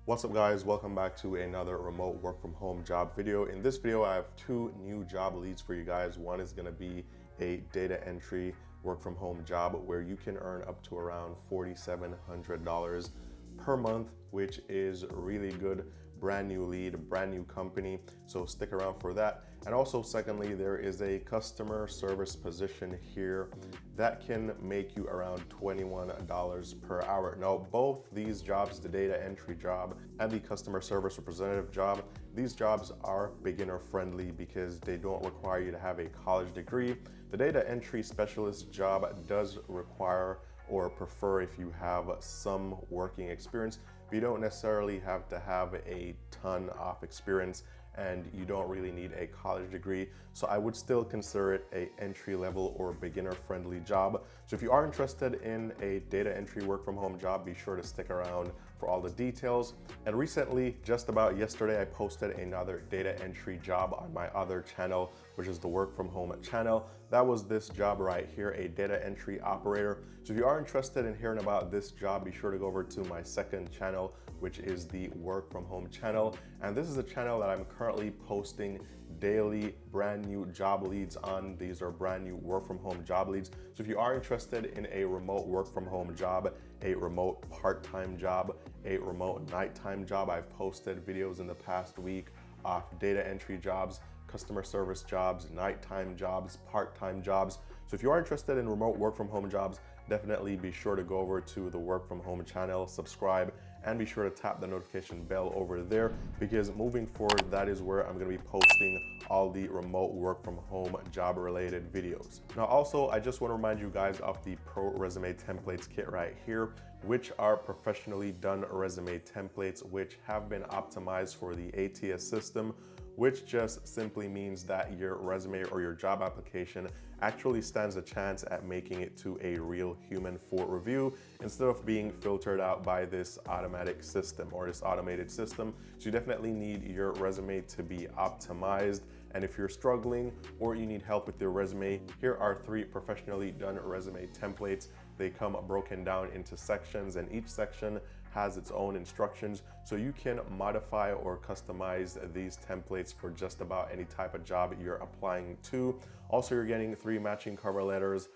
What's up guys, welcome back to another remote work from home job video. In this video, I have two new job leads for you guys. One is gonna be a data entry work from home job where you can earn up to around $4,700 per month, which is really good. Brand new lead, brand new company, so stick around for that. And also secondly, there is a customer service position here that can make you around $21 per hour. Now, both these jobs, the data entry job and the customer service representative job, these jobs are beginner friendly because they don't require you to have a college degree. The data entry specialist job does require or prefer if you have some working experience, but you don't necessarily have to have a ton of experience and you don't really need a college degree. So I would still consider it a entry-level or beginner-friendly job. So if you are interested in a data entry work from home job, be sure to stick around for all the details. And recently, just about yesterday, I posted another data entry job on my other channel, which is the work from home channel. That was this job right here, a data entry operator. So if you are interested in hearing about this job, be sure to go over to my second channel, which is the work from home channel. And this is a channel that I'm currently posting daily brand new job leads on. These are brand new work from home job leads. So if you are interested in a remote work from home job, a remote part-time job, a remote nighttime job, I've posted videos in the past week of data entry jobs, customer service jobs, nighttime jobs, part-time jobs. So if you are interested in remote work from home jobs, definitely be sure to go over to the work from home channel, subscribe, and be sure to tap the notification bell over there because moving forward, that is where I'm gonna be posting all the remote work from home job related videos. Now also, I just wanna remind you guys of the Pro Resume Templates kit right here, which are professionally done resume templates, which have been optimized for the ATS system, which just simply means that your resume or your job application actually stands a chance at making it to a real human for review instead of being filtered out by this automatic system or this automated system. So you definitely need your resume to be optimized. And if you're struggling or you need help with your resume, here are 3 professionally done resume templates. They come broken down into sections and each section has its own instructions, so you can modify or customize these templates for just about any type of job you're applying to. Also, you're getting 3 matching cover letters,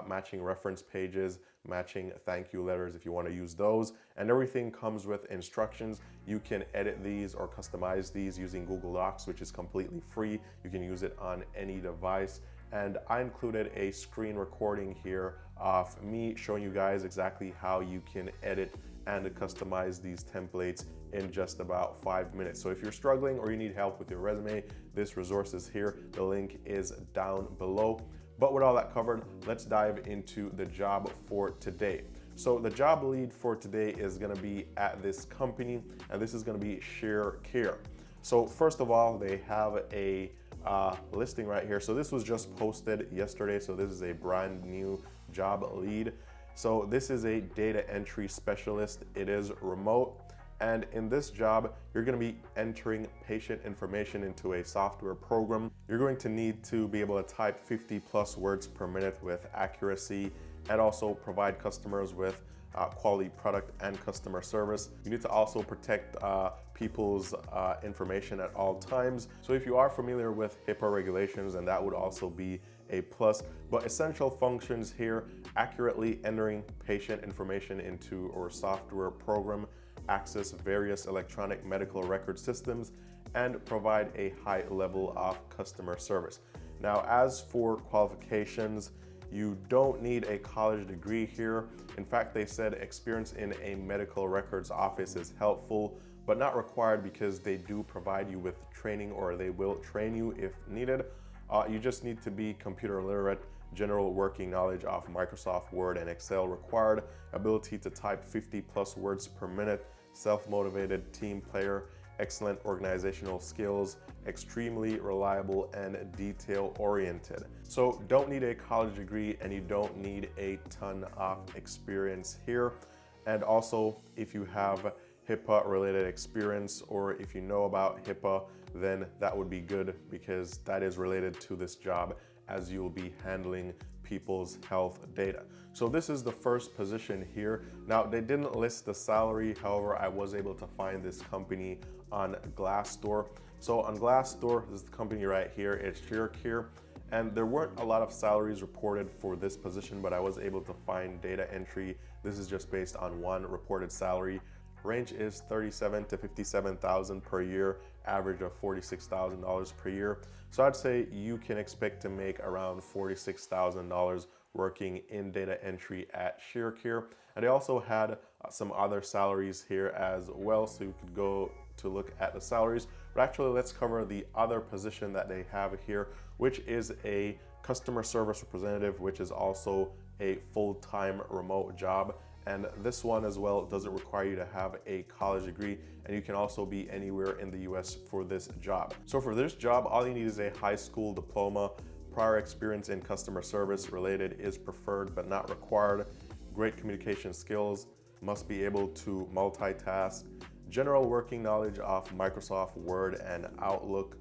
matching reference pages, matching thank you letters if you want to use those, and everything comes with instructions. You can edit these or customize these using Google Docs, which is completely free. You can use it on any device. And I included a screen recording here of me showing you guys exactly how you can edit and customize these templates in just about 5 minutes. So if you're struggling or you need help with your resume, this resource is here. The link is down below. But with all that covered, let's dive into the job for today. So the job lead for today is gonna be at this company, and this is gonna be Sharecare. So first of all, they have a listing right here. So this was just posted yesterday. So this is a brand new job lead. So this is a data entry specialist. It is remote. And in this job, you're gonna be entering patient information into a software program. You're going to need to be able to type 50+ words per minute with accuracy and also provide customers with quality product and customer service. You need to also protect people's information at all times. So if you are familiar with HIPAA regulations, then that would also be a plus. But essential functions here: accurately entering patient information into our software program, access various electronic medical record systems, and provide a high level of customer service. Now, as for qualifications, you don't need a college degree here. In fact, they said experience in a medical records office is helpful, but not required because they do provide you with training, or they will train you if needed. You just need to be computer literate, general working knowledge of Microsoft Word and Excel required, ability to type 50+ words per minute, self-motivated team player, excellent organizational skills, extremely reliable and detail-oriented. So don't need a college degree and you don't need a ton of experience here. And also, if you have HIPAA related experience or if you know about HIPAA, then that would be good because that is related to this job, as you'll be handling people's health data. So this is the first position here. Now, they didn't list the salary. However, I was able to find this company on Glassdoor. So on Glassdoor, this is the company right here. It's ShareCare. And there weren't a lot of salaries reported for this position, but I was able to find data entry. This is just based on one reported salary. Range is $37,000 to $57,000 per year, average of $46,000 per year. So I'd say you can expect to make around $46,000 working in data entry at ShareCare. And they also had some other salaries here as well, so you could go to look at the salaries. But actually, let's cover the other position that they have here, which is a customer service representative, which is also a full-time remote job. And this one as well doesn't require you to have a college degree, and you can also be anywhere in the US for this job. So for this job, all you need is a high school diploma. Prior experience in customer service related is preferred but not required. Great communication skills, must be able to multitask, general working knowledge of Microsoft Word and Outlook,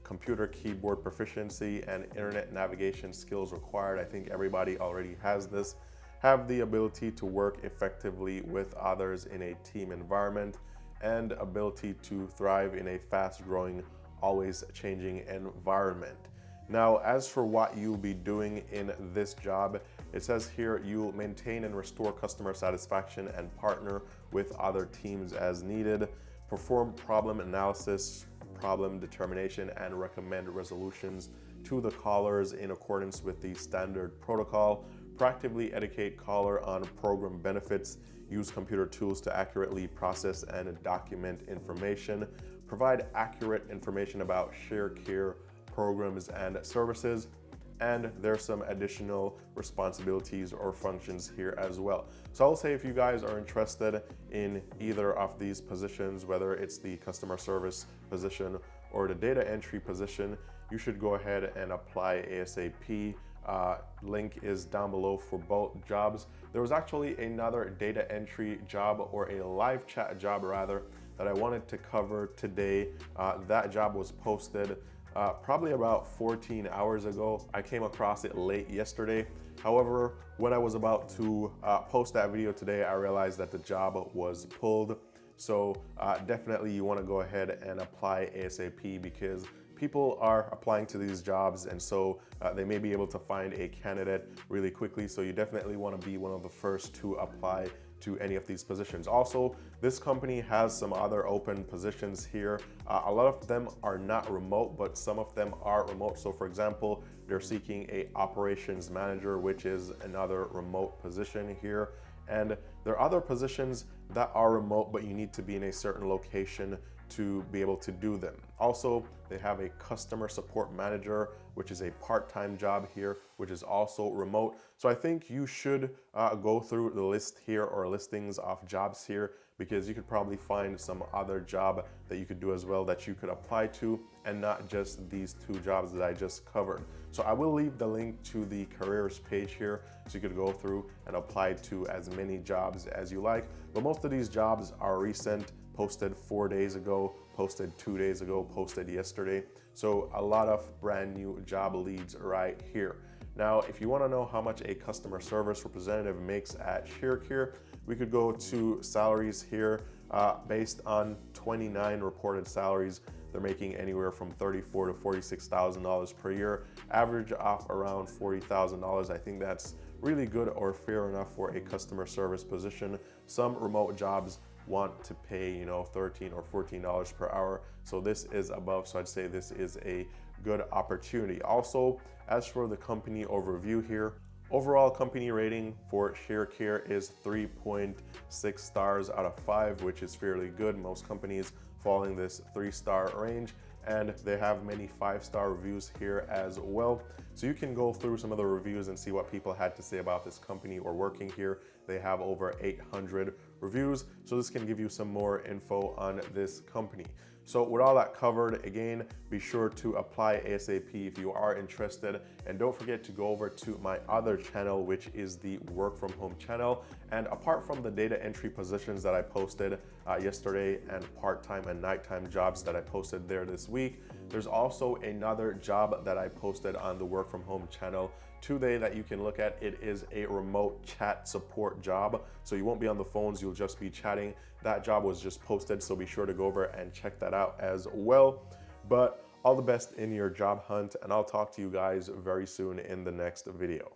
computer keyboard proficiency, and internet navigation skills required. I think everybody already has this. Have the ability to work effectively with others in a team environment, and ability to thrive in a fast-growing, always changing environment. Now, as for what you'll be doing in this job, it says here you'll maintain and restore customer satisfaction and partner with other teams as needed, perform problem analysis, problem determination, and recommend resolutions to the callers in accordance with the standard protocol, proactively educate caller on program benefits, use computer tools to accurately process and document information, provide accurate information about ShareCare programs and services, and there's some additional responsibilities or functions here as well. So I'll say if you guys are interested in either of these positions, whether it's the customer service position or the data entry position, you should go ahead and apply ASAP. Link is down below for both jobs. There was actually another data entry job, or a live chat job rather, that I wanted to cover today. That job was posted probably about 14 hours ago. I came across it late yesterday. However, when I was about to post that video today, I realized that the job was pulled. So definitely you want to go ahead and apply ASAP, because people are applying to these jobs, and so they may be able to find a candidate really quickly. So you definitely want to be one of the first to apply to any of these positions. Also, this company has some other open positions here. A lot of them are not remote, but some of them are remote. So for example, they're seeking a operations manager, which is another remote position here. And there are other positions that are remote, but you need to be in a certain location to be able to do them. Also, they have a customer support manager, which is a part-time job here, which is also remote. So I think you should go through the list here, or listings of jobs here, because you could probably find some other job that you could do as well that you could apply to, and not just these two jobs that I just covered. So I will leave the link to the careers page here, so you could go through and apply to as many jobs as you like. But most of these jobs are recent, posted 4 days ago, posted 2 days ago, posted yesterday. So a lot of brand new job leads right here. Now, if you want to know how much a customer service representative makes at ShareCare, we could go to salaries here. Based on 29 reported salaries, they're making anywhere from $34,000 to $46,000 per year, average of around $40,000. I think that's really good, or fair enough for a customer service position. Some remote jobs want to pay, $13 or $14 per hour. So this is above, so I'd say this is a good opportunity. Also, as for the company overview here, overall company rating for ShareCare is 3.6 stars out of 5, which is fairly good. Most companies fall in this 3-star range, and they have many 5-star reviews here as well. So you can go through some of the reviews and see what people had to say about this company or working here. They have over 800 reviews, so this can give you some more info on this company. So with all that covered, again, be sure to apply ASAP if you are interested. And don't forget to go over to my other channel, which is the Work From Home channel. And apart from the data entry positions that I posted yesterday and part-time and nighttime jobs that I posted there this week, there's also another job that I posted on the work from home channel today that you can look at. It is a remote chat support job. So you won't be on the phones, you'll just be chatting. That job was just posted, so be sure to go over and check that out as well. But all the best in your job hunt, and I'll talk to you guys very soon in the next video.